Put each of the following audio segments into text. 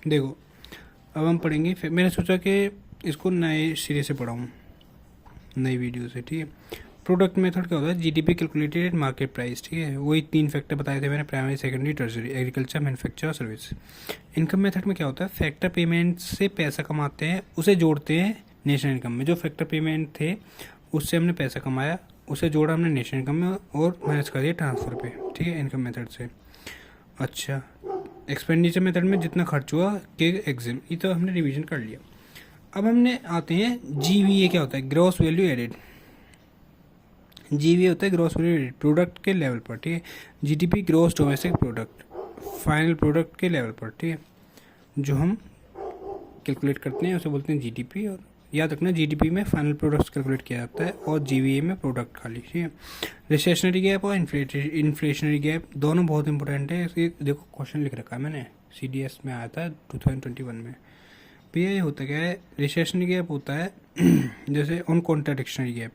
देखो अब हम पढ़ेंगे, फिर मैंने सोचा कि इसको नए सिरे से पढ़ाऊँ, नई वीडियो से, ठीक है। प्रोडक्ट मेथड क्या होता है? GDP calculated at market price, ठीक है। वही 3 फैक्टर बताए थे मैंने, primary, secondary, tertiary, agriculture, manufacture और सर्विस। इनकम मेथड में क्या होता है? फैक्टर पेमेंट से पैसा कमाते हैं, उसे जोड़ते हैं नेशनल इनकम में। जो फैक्टर पेमेंट थे उससे हमने पैसा कमाया, उसे जोड़ा हमने नेशनल इनकम में और माइनस कर दिया ट्रांसफ़र पे, ठीक है, इनकम मेथड से। अच्छा, एक्सपेंडिचर मेथड में जितना खर्च हुआ के एग्जाम, ये तो हमने रिवीजन कर लिया। अब हमने आते हैं जीवीए। क्या होता है? Gross value added. जीवीए होता है ग्रॉस वैल्यू एडेड प्रोडक्ट के लेवल पर, ठीक है। GDP gross domestic product, final product के लेवल पर, ठीक है, जो हम कैलकुलेट करते हैं उसे बोलते हैं जीडीपी। और याद रखना, जीडीपी में फाइनल प्रोडक्ट्स कैलकुलेट किया जाता है और जीवीए में प्रोडक्ट खाली, ठीक है। रिसेशनरी गैप और इन्फ्लेशनरी गैप दोनों बहुत इंपॉर्टेंट है। इसके देखो क्वेश्चन लिख रखा है मैंने, सीडीएस में आया था 2021 में। भैया ये होता क्या है? रिसेशनरी गैप होता है जैसे on contractionary gap,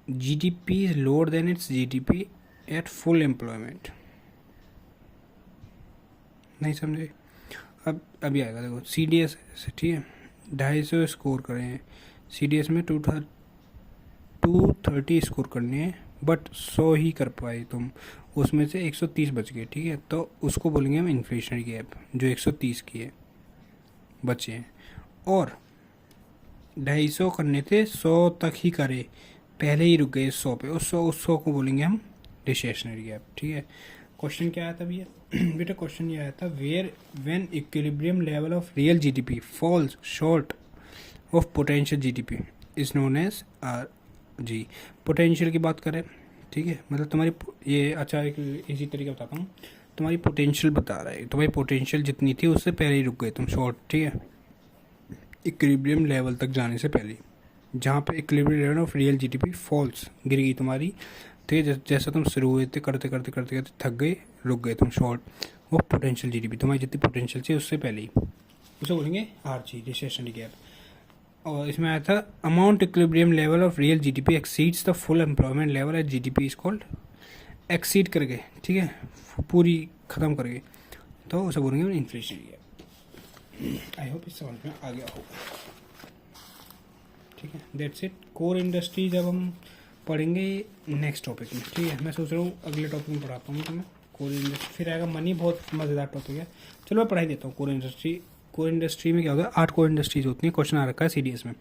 GDP is lower than its GDP at full employment. नहीं समझे? अब अभी आएगा, देखो सीडीएस, ठीक है, 250 स्कोर करें हैं सीडीएस में, 230 स्कोर करने हैं, बट 100 ही कर पाए तुम, उसमें से 130 बच गए, ठीक है, तो उसको बोलेंगे हम इन्फ्लेशनरी गैप, जो 130 की है बचे हैं। और 250 करने थे, 100 तक ही करे, पहले ही रुक गए 100 पे, उस 100 को बोलेंगे हम रिसेशनरी गैप, ठीक है। क्वेश्चन क्या आया था भैया? बेटा क्वेश्चन ये आया था, where when equilibrium level of real GDP falls short of potential GDP is known as R G. Potential की बात करें, ठीक है, मतलब तुम्हारी ये, अच्छा एक इसी तरीके बताता हूँ, तुम्हारी पोटेंशियल बता रहा है, तुम्हारी पोटेंशियल जितनी थी उससे पहले ही रुक गए तुम शॉर्ट, ठीक है, इक्विलिब्रियम लेवल तक जाने से पहले, जहाँ पे equilibrium level of real GDP falls गिर गई तुम्हारी, ठीक है, जैसा तुम शुरू हुए थे, करते करते करते करते थक गए, रुक गए तुम शॉर्ट ऑफ पोटेंशियल जीडीपी, तुम्हारी जितनी पोटेंशियल थी उससे पहले ही, उसे बोलेंगे आरजी, रिसेशनरी गैप। और इसमें आया था, amount equilibrium level of real GDP exceeds the full employment level at GDP is called, exceed कर गए, ठीक है, पूरी ख़त्म कर गए, तो उसे बोलेंगे इन्फ्लेशनरी गैप। आई होप इस समझ में आ गया होगा, ठीक है, दैट्स इट। कोर इंडस्ट्रीज अब हम पढ़ेंगे नेक्स्ट टॉपिक में, ठीक है। मैं सोच रहा हूँ अगले टॉपिक में पढ़ाता हूँ तुम्हें कोर इंडस्ट्री, फिर आएगा मनी, बहुत मज़ेदार टॉपिक है। चलो मैं पढ़ाई देता हूँ कोर इंडस्ट्री। कोर इंडस्ट्री में क्या होता है? 8 कोर इंडस्ट्रीज होती हैं, क्वेश्चन आ रखा है सीडीएस में,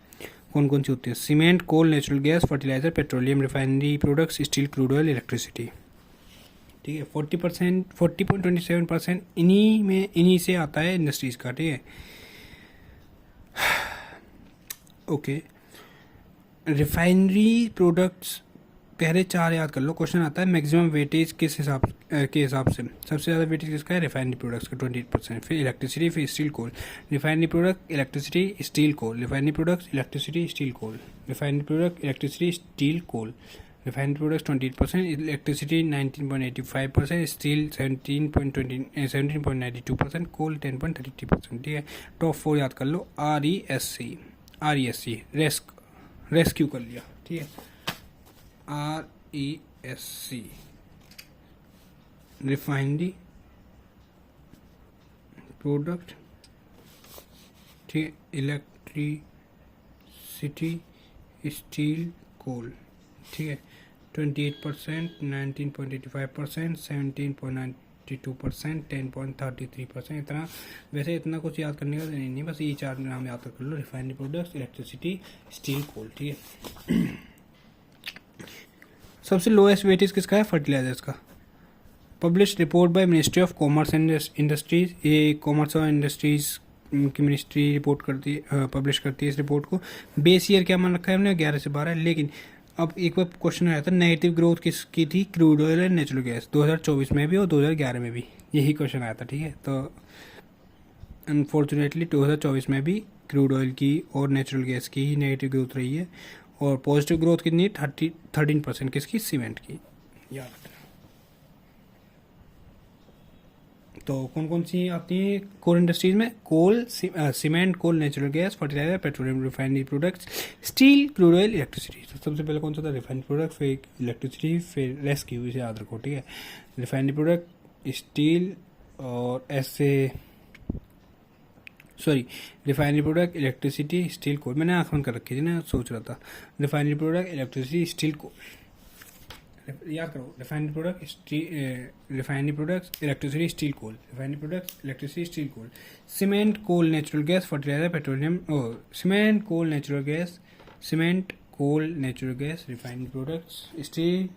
कौन कौन सी होती है? Cement, coal, natural gas, fertiliser, petroleum, refinery products, steel, crude oil, electricity, ठीक है। 40.27% इन्हीं से आता है इंडस्ट्रीज का, ठीक है। ओके, रिफाइनरी प्रोडक्ट्स पहले 4 याद कर लो, क्वेश्चन आता है मैक्सिमम वेटेज किस हिसाब के हिसाब से, सबसे ज़्यादा वेटेज किसका है? रिफाइनरी प्रोडक्ट्स का 28%, फिर इलेक्ट्रिसिटी, फिर steel coal. Refinery product, electricity, steel coal, refinery products, electricity, steel coal, refinery product, electricity, steel coal, refinery products 28%, electricity 19.85%, steel 17.92%, कोल 10.33%, ठीक है। टॉप 4 याद कर लो, RESC, रेस्क्यू कर लिया, ठीक है, RESC, रिफाइनरी प्रोडक्ट, ठीक है, इलेक्ट्रिसिटी, स्टील कोल, ठीक है, 28%, 19.85%, 17.92%, 10.33%, इतना। वैसे इतना कुछ याद करने का नहीं, बस ये 4 नाम याद कर लो, रिफाइनरी प्रोडक्ट्स, इलेक्ट्रिसिटी, स्टील कोल, ठीक है। सबसे लोएस्ट वेटेज किसका है? फर्टिलाइजर्स का। Publish report by ministry of commerce and industries, ये कॉमर्स और इंडस्ट्रीज की मिनिस्ट्री रिपोर्ट करती है, पब्लिश करती है इस रिपोर्ट को। बेस ईयर क्या मान रखा है हमने? 11 से 12, लेकिन अब एक बार क्वेश्चन आया था, नेगेटिव ग्रोथ किसकी थी? Crude oil and natural gas, 2024 में भी और 2011 में भी यही क्वेश्चन आया था, ठीक है। तो अनफॉर्चुनेटली 2024 में भी क्रूड ऑयल की और नेचुरल गैस की ही नेगेटिव ग्रोथ रही है, और पॉजिटिव ग्रोथ कितनी? 13%, किसकी? सीमेंट की, याद रखना। तो कौन कौन सी आती है कोल इंडस्ट्रीज में? Coal, cement, coal, natural gas, fertiliser, petroleum, refinery products, steel, crude oil, electricity. तो सबसे पहले कौन सा था? रिफाइनरी प्रोडक्ट, फिर इलेक्ट्रिसिटी, फिर रेस्क्यू, इसे याद रखो, ठीक है। रिफाइनरी प्रोडक्ट, स्टील, और ऐसे sorry, refinery product, electricity, steel, coal. मैंने आँख बंद कर रखी थी ना, सोच रहा था। Refinery product, electricity, steel, coal, याद करो। Refinery product, refinery products, electricity, steel, coal. Refinery products, electricity, steel, coal. Cement, coal, natural gas, fertiliser, petroleum. Cement, coal, natural gas, cement, coal, natural gas, refinery products, steel,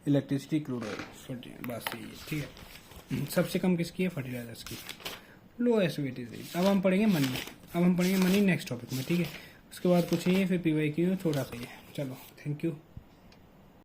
electricity, crude oil. बस यही है, ठीक है। सबसे कम किसकी है? Fertilisers की। Lowest weightage rate. अब हम पढ़ेंगे मनी नेक्स्ट टॉपिक में, ठीक है। उसके बाद कुछ नहीं है, फिर PYQ छोटा सा ही है। चलो, थैंक यू।